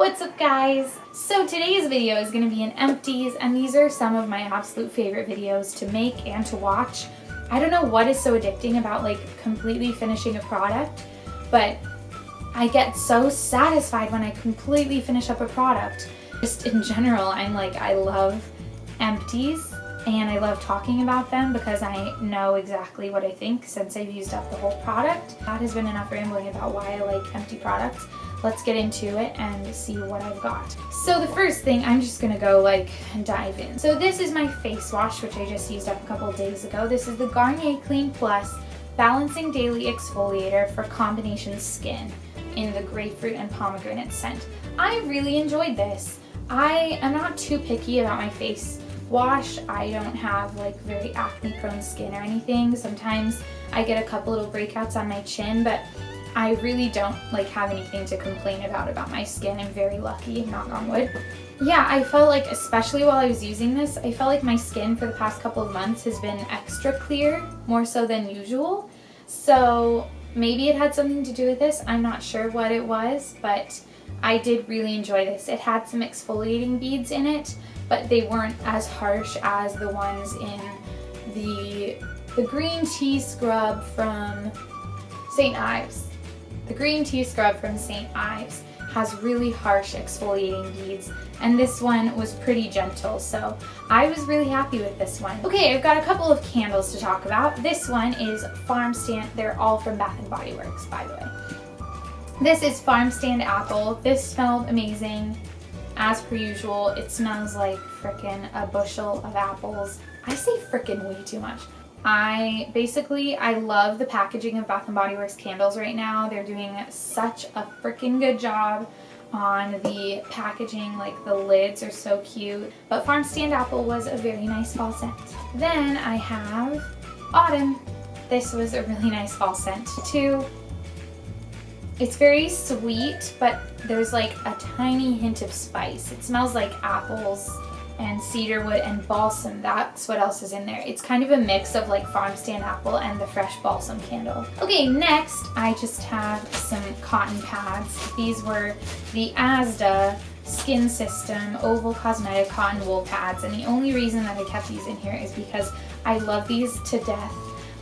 What's up, guys? So today's video is going to be an empties, and these are some of my absolute favorite videos to make and to watch. I don't know what is so addicting about like completely finishing a product, but I get so satisfied when I completely finish up a product. Just in general, I love empties and I love talking about them because I know exactly what I think since I've used up the whole product. That has been enough rambling about why I like empty products. Let's get into it and see what I've got. So the first thing, I'm just gonna go dive in. So this is my face wash, which I just used up a couple of days ago. This is the Garnier Clean Plus Balancing Daily Exfoliator for Combination Skin in the grapefruit and pomegranate scent. I really enjoyed this. I am not too picky about my face wash. I don't have very acne prone skin or anything. Sometimes I get a couple little breakouts on my chin, but I really don't have anything to complain about my skin. I'm very lucky, knock on wood. Yeah, I felt like, especially while I was using this, I felt like my skin for the past couple of months has been extra clear, more so than usual. So maybe it had something to do with this. I'm not sure what it was, but I did really enjoy this. It had some exfoliating beads in it, but they weren't as harsh as the ones in the green tea scrub from St. Ives. The green tea scrub from St. Ives has really harsh exfoliating beads, and this one was pretty gentle, so I was really happy with this one. Okay, I've got a couple of candles to talk about. This one is Farm Stand. They're all from Bath & Body Works, by the way. This is Farm Stand Apple. This smelled amazing. As per usual, it smells like frickin' a bushel of apples. I say frickin' way too much. I love the packaging of Bath & Body Works candles right now. They're doing such a freaking good job on the packaging. The lids are so cute. But Farm Stand Apple was a very nice fall scent. Then I have Autumn. This was a really nice fall scent too. It's very sweet, but there's a tiny hint of spice. It smells like apples and cedarwood and balsam. That's what else is in there. It's kind of a mix of Farm Stand Apple and the fresh balsam candle. Okay, next I just have some cotton pads. These were the Asda Skin System Oval Cosmetic Cotton Wool Pads, and the only reason that I kept these in here is because I love these to death.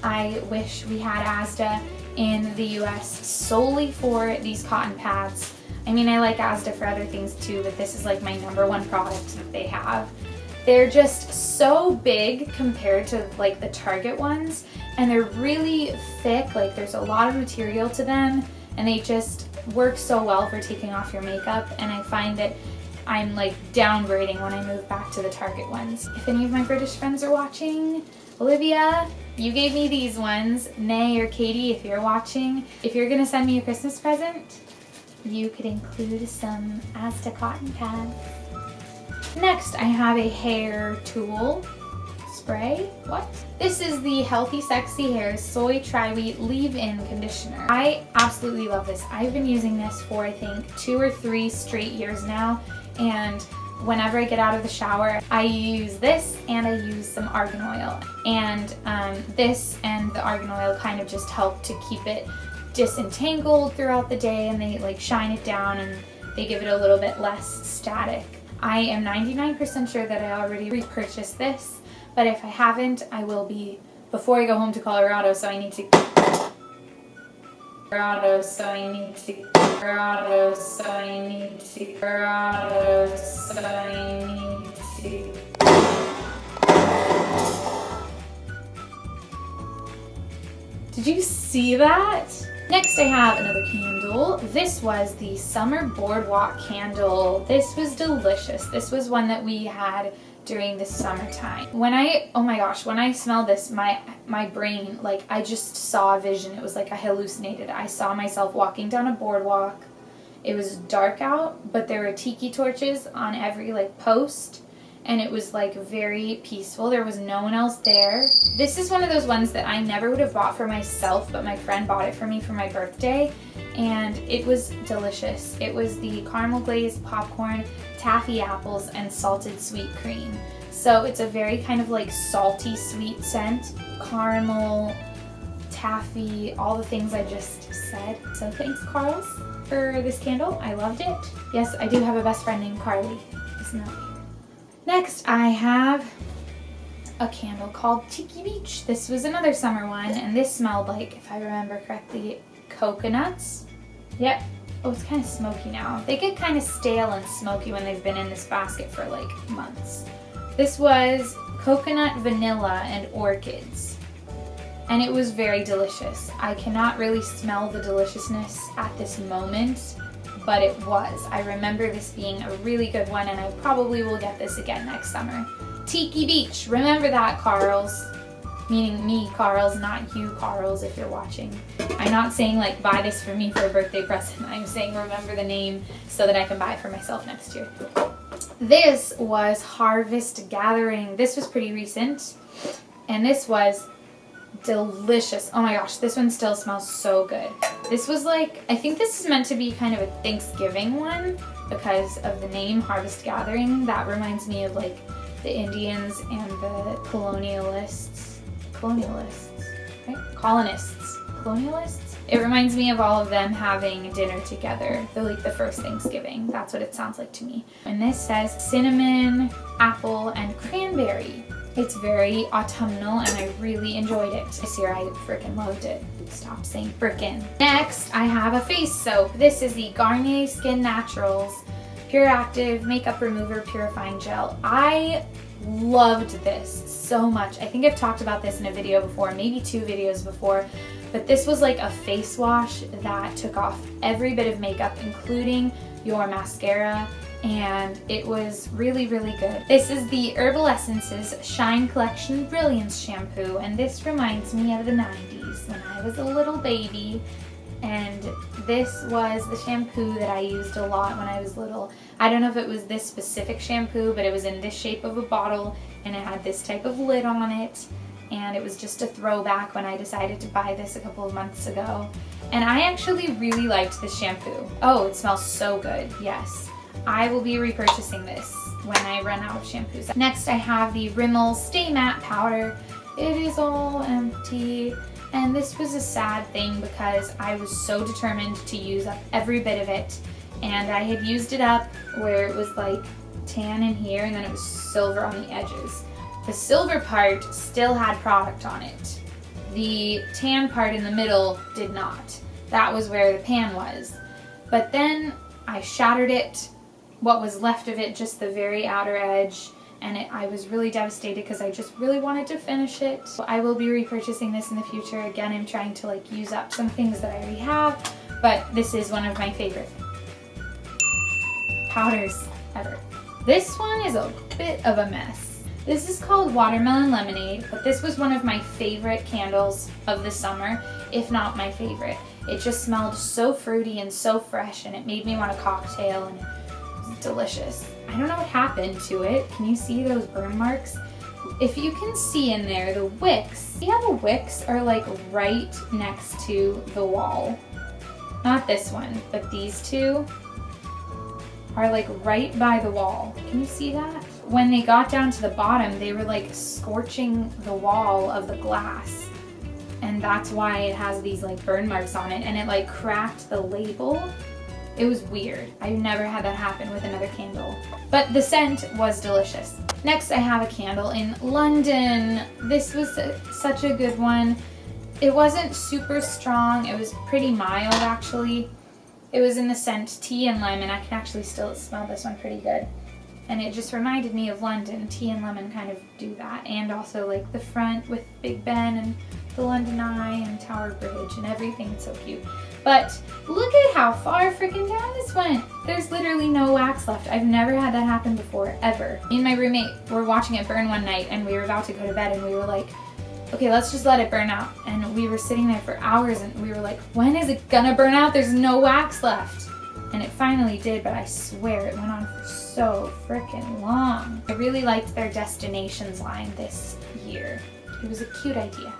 I wish we had Asda in the US solely for these cotton pads. I mean, I like Asda for other things too, but this is my #1 product that they have. They're just so big compared to the Target ones, and they're really thick. There's a lot of material to them, and they just work so well for taking off your makeup, and I find that I'm downgrading when I move back to the Target ones. If any of my British friends are watching, Olivia, you gave me these ones. Nay or Katie, if you're watching, if you're gonna send me a Christmas present, you could include some Asda cotton pads. Next, I have a hair tool spray. What? This is the Healthy Sexy Hair Soy Tri-Wheat Leave-In Conditioner. I absolutely love this. I've been using this for I think 2 or 3 straight years now, and whenever I get out of the shower, I use this and I use some argan oil. And this and the argan oil kind of just help to keep it disentangled throughout the day, and they shine it down and they give it a little bit less static. I am 99% sure that I already repurchased this, but if I haven't, I will be before I go home to Colorado, so I need to Did you see that? Next I have another candle. This was the Summer Boardwalk candle. This was delicious. This was one that we had during the summertime. Oh my gosh, when I smelled this, my brain, I just saw a vision. It was I hallucinated. I saw myself walking down a boardwalk. It was dark out, but there were tiki torches on every post, and it was very peaceful. There was no one else there. This is one of those ones that I never would have bought for myself, but my friend bought it for me for my birthday, and it was delicious. It was the caramel glazed popcorn, taffy apples, and salted sweet cream. So it's a very kind of salty sweet scent, caramel, taffy, all the things I just said. So thanks, Carl's, for this candle. I loved it. Yes, I do have a best friend named Carli. Isn't that weird? Next, I have a candle called Tiki Beach. This was another summer one, and this smelled like, if I remember correctly, coconuts. Yep. Oh, it's kind of smoky now. They get kind of stale and smoky when they've been in this basket for like months. This was coconut, vanilla, and orchids. And it was very delicious. I cannot really smell the deliciousness at this moment, but it was. I remember this being a really good one, and I probably will get this again next summer. Tiki Beach. Remember that, Carls. Meaning me, Carls, not you, Carls, if you're watching. I'm not saying like buy this for me for a birthday present. I'm saying remember the name so that I can buy it for myself next year. This was Harvest Gathering. This was pretty recent, and this was delicious. Oh my gosh, this one still smells so good. This was like, I think this is meant to be kind of a Thanksgiving one because of the name Harvest Gathering. That reminds me of like the Indians and the colonialists, right? Colonialists. It reminds me of all of them having dinner together, like the first Thanksgiving. That's what it sounds like to me. And this says cinnamon, apple, and cranberry. It's very autumnal, and I really enjoyed it. This year I frickin' loved it. Stop saying frickin'. Next, I have a face soap. This is the Garnier Skin Naturals Pure Active Makeup Remover Purifying Gel. I loved this so much. I think I've talked about this in a video before, maybe 2 videos before, but this was like a face wash that took off every bit of makeup, including your mascara, and it was really, really good. This is the Herbal Essences Shine Collection Brilliance Shampoo, and this reminds me of the 90s when I was a little baby, and this was the shampoo that I used a lot when I was little. I don't know if it was this specific shampoo, but it was in this shape of a bottle, and it had this type of lid on it, and it was just a throwback when I decided to buy this a couple of months ago. And I actually really liked this shampoo. Oh, it smells so good, yes. I will be repurchasing this when I run out of shampoos. Next, I have the Rimmel Stay Matte Powder. It is all empty. And this was a sad thing because I was so determined to use up every bit of it. And I had used it up where it was like tan in here and then it was silver on the edges. The silver part still had product on it. The tan part in the middle did not. That was where the pan was. But then I shattered it, what was left of it, just the very outer edge, and I was really devastated because I just really wanted to finish it. So I will be repurchasing this in the future. Again, I'm trying to like use up some things that I already have, but this is one of my favorite powders ever. This one is a bit of a mess. This is called Watermelon Lemonade, but this was one of my favorite candles of the summer, if not my favorite. It just smelled so fruity and so fresh, and it made me want a cocktail, and it was delicious. I don't know what happened to it. Can you see those burn marks? If you can see in there, the wicks, see how the wicks are like right next to the wall? Not this one, but these two are like right by the wall. Can you see that? When they got down to the bottom, they were like scorching the wall of the glass. And that's why it has these like burn marks on it, and it like cracked the label. It was weird. I've never had that happen with another candle. But the scent was delicious. Next, I have a candle in London. This was such a good one. It wasn't super strong. It was pretty mild, actually. It was in the scent tea and lemon. I can actually still smell this one pretty good. And it just reminded me of London. Tea and lemon kind of do that. And also like the front with Big Ben and the London Eye and Tower Bridge and everything. It's so cute. But look at how far freaking down this went. There's literally no wax left. I've never had that happen before, ever. Me and my roommate were watching it burn one night, and we were about to go to bed, and we were like, okay, let's just let it burn out. And we were sitting there for hours, and we were like, when is it gonna burn out? There's no wax left. And it finally did, but I swear it went on for so freaking long. I really liked their Destinations line this year. It was a cute idea.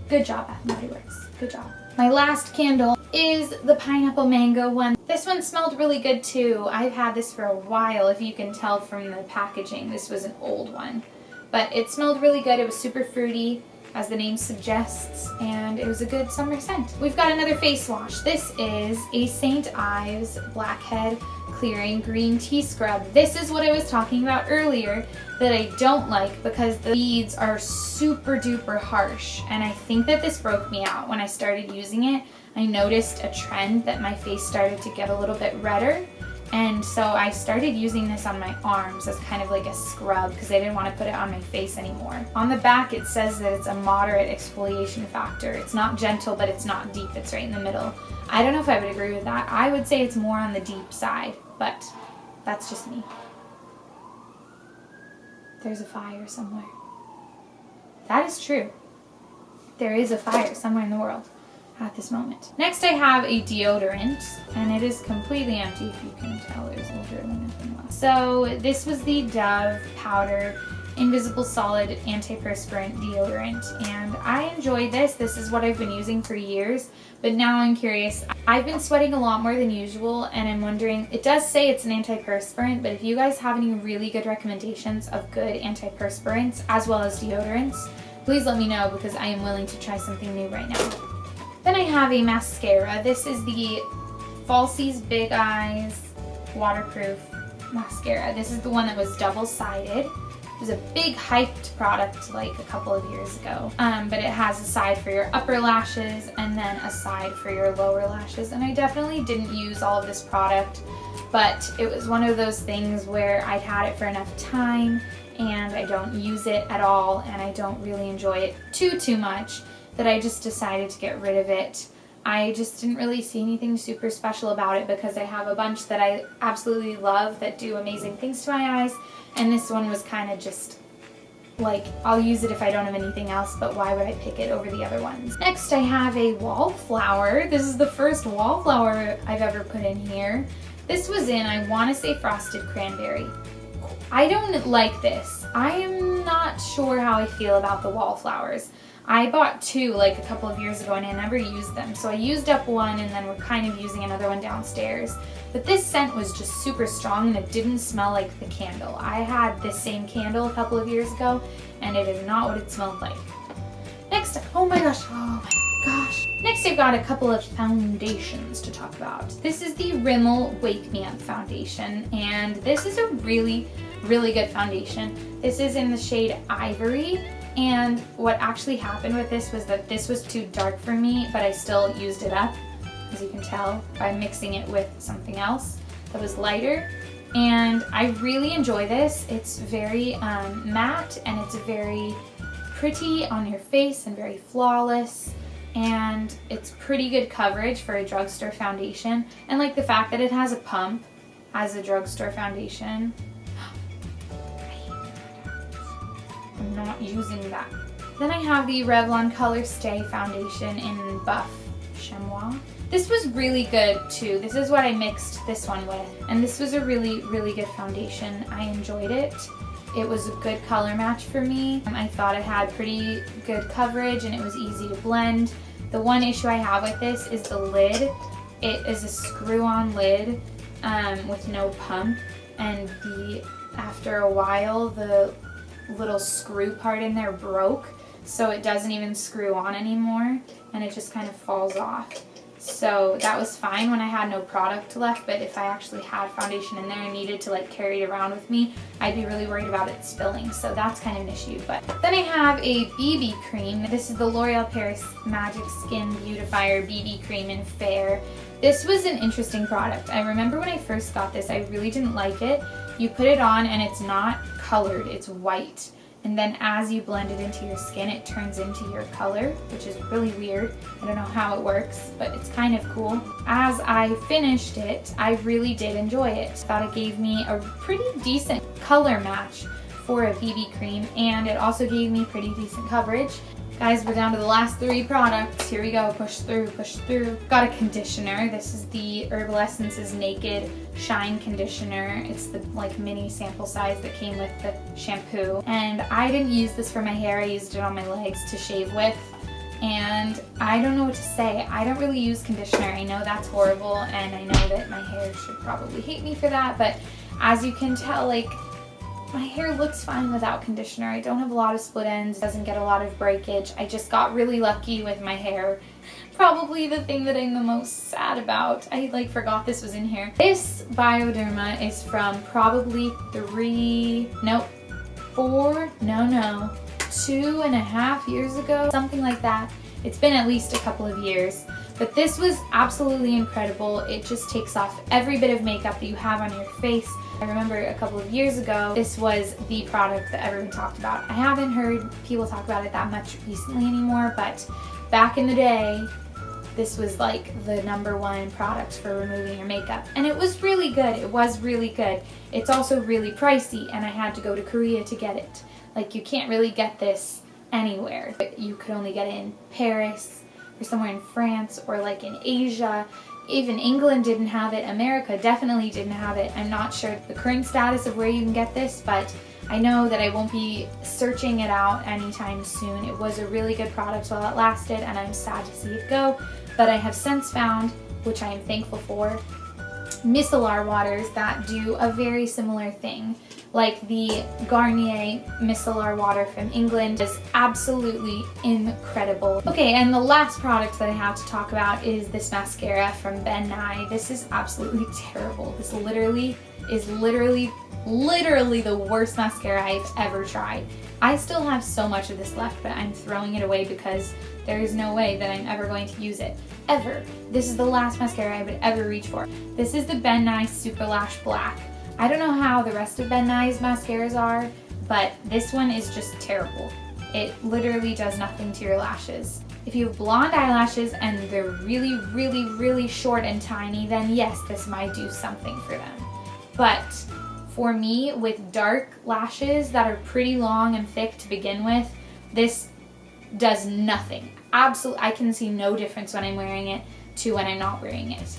Good job, Bath & Body Works. Good job. My last candle is the pineapple mango one. This one smelled really good too. I've had this for a while, if you can tell from the packaging. This was an old one. But it smelled really good. It was super fruity. as the name suggests, and it was a good summer scent. We've got another face wash. This is a St. Ives Blackhead Clearing Green Tea Scrub. This is what I was talking about earlier that I don't like because the beads are super duper harsh, and I think that this broke me out. When I started using it, I noticed a trend that my face started to get a little bit redder, and so I started using this on my arms as kind of like a scrub because I didn't want to put it on my face anymore. On the back it says that it's a moderate exfoliation factor. It's not gentle, but it's not deep. It's right in the middle. I don't know if I would agree with that. I would say it's more on the deep side, but that's just me. There's a fire somewhere. That is true. There is a fire somewhere in the world at this moment. Next I have a deodorant, and it is completely empty. If you can tell, there's literally nothing left. So this was the Dove Powder Invisible Solid Antiperspirant Deodorant, and I enjoy this. This is what I've been using for years, but now I'm curious. I've been sweating a lot more than usual, and I'm wondering, it does say it's an antiperspirant, but if you guys have any really good recommendations of good antiperspirants as well as deodorants, please let me know because I am willing to try something new right now. Then I have a mascara. This is the Falsies Big Eyes Waterproof Mascara. This is the one that was double-sided. It was a big hyped product like a couple of years ago. But it has a side for your upper lashes and then a side for your lower lashes. And I definitely didn't use all of this product, but it was one of those things where I'd had it for enough time and I don't use it at all and I don't really enjoy it too much that I just decided to get rid of it. I just didn't really see anything super special about it because I have a bunch that I absolutely love that do amazing things to my eyes, and this one was kind of just like, I'll use it if I don't have anything else, but why would I pick it over the other ones? Next I have a wallflower. This is the first wallflower I've ever put in here. This was in, I want to say, Frosted Cranberry. I don't like this. I am not sure how I feel about the wallflowers. I bought two like a couple of years ago and I never used them. So I used up one and then we're kind of using another one downstairs. But this scent was just super strong and it didn't smell like the candle. I had this same candle a couple of years ago and it is not what it smelled like. Next, oh my gosh. Next I've got a couple of foundations to talk about. This is the Rimmel Wake Me Up foundation, and this is a really good foundation. This is in the shade Ivory. And what actually happened with this was that this was too dark for me, but I still used it up, as you can tell, by mixing it with something else that was lighter. And I really enjoy this. It's very matte, and it's very pretty on your face and very flawless. And it's pretty good coverage for a drugstore foundation. And like the fact that it has a pump as a drugstore foundation. I'm not using that. Then I have the Revlon Color Stay foundation in Buff Chamois. This was really good too. This is what I mixed this one with. And this was a really good foundation. I enjoyed it. It was a good color match for me. I thought it had pretty good coverage and it was easy to blend. The one issue I have with this is the lid. It is a screw-on lid with no pump, and after a while the little screw part in there broke, so it doesn't even screw on anymore and it just kind of falls off. So that was fine when I had no product left, but if I actually had foundation in there and needed to like carry it around with me, I'd be really worried about it spilling, so that's kind of an issue. But then I have a BB cream. This is the L'Oreal Paris Magic Skin Beautifier BB cream in Fair. This was an interesting product. I remember when I first got this, I really didn't like it. You put it on and it's not colored, it's white. And then as you blend it into your skin, it turns into your color, which is really weird. I don't know how it works, but it's kind of cool. As I finished it, I really did enjoy it. I thought it gave me a pretty decent color match for a BB cream, and it also gave me pretty decent coverage. Guys, we're down to the last 3 products. Here we go, push through, push through. Got a conditioner. This is the Herbal Essences Naked Shine Conditioner. It's the like mini sample size that came with the shampoo. And I didn't use this for my hair, I used it on my legs to shave with. And I don't know what to say. I don't really use conditioner. I know that's horrible, and I know that my hair should probably hate me for that, but as you can tell, like, my hair looks fine without conditioner. I don't have a lot of split ends, doesn't get a lot of breakage. I just got really lucky with my hair. Probably the thing that I'm the most sad about. I like forgot this was in here. This Bioderma is from probably 2.5 years ago, something like that. It's been at least a couple of years. But this was absolutely incredible. It just takes off every bit of makeup that you have on your face. I remember a couple of years ago, this was the product that everyone talked about. I haven't heard people talk about it that much recently anymore, but back in the day, this was like the #1 product for removing your makeup. And it was really good. It was really good. It's also really pricey, and I had to go to Korea to get it. Like, you can't really get this anywhere. You could only get it in Paris or somewhere in France or like in Asia. Even England didn't have it. America definitely didn't have it. I'm not sure the current status of where you can get this, but I know that I won't be searching it out anytime soon. It was a really good product while it lasted, and I'm sad to see it go. But I have since found, which I am thankful for, micellar waters that do a very similar thing. Like the Garnier micellar water from England is absolutely incredible. Okay, and the last product that I have to talk about is this mascara from Ben Nye. This is absolutely terrible. This is literally the worst mascara I've ever tried. I still have so much of this left, but I'm throwing it away because there is no way that I'm ever going to use it. Ever. This is the last mascara I would ever reach for. This is the Ben Nye Super Lash Black. I don't know how the rest of Ben Nye's mascaras are, but this one is just terrible. It literally does nothing to your lashes. If you have blonde eyelashes and they're really short and tiny, then yes, this might do something for them. But for me, with dark lashes that are pretty long and thick to begin with, this does nothing. Absolutely, I can see no difference when I'm wearing it to when I'm not wearing it.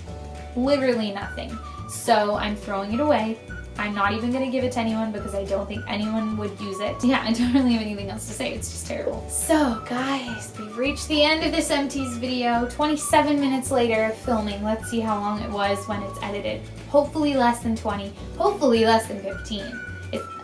Literally nothing. So I'm throwing it away. I'm not even gonna give it to anyone because I don't think anyone would use it. Yeah, I don't really have anything else to say. It's just terrible. So guys, we've reached the end of this Empties video. 27 minutes later of filming. Let's see how long it was when it's edited. Hopefully less than 20, hopefully less than 15.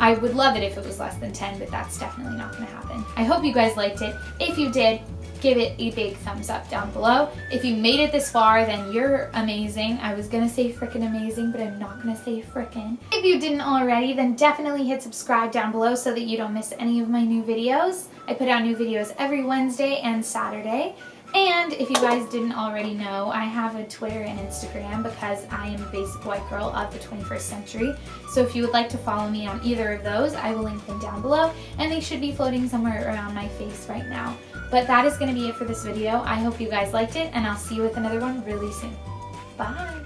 I would love it if it was less than 10, but that's definitely not gonna happen. I hope you guys liked it. If you did, give it a big thumbs up down below. If you made it this far, then you're amazing. I was gonna say frickin' amazing, but I'm not gonna say frickin'. If you didn't already, then definitely hit subscribe down below so that you don't miss any of my new videos. I put out new videos every Wednesday and Saturday. And if you guys didn't already know, I have a Twitter and Instagram because I am a basic white girl of the 21st century. So if you would like to follow me on either of those, I will link them down below, and they should be floating somewhere around my face right now. But that is going to be it for this video. I hope you guys liked it, and I'll see you with another one really soon. Bye!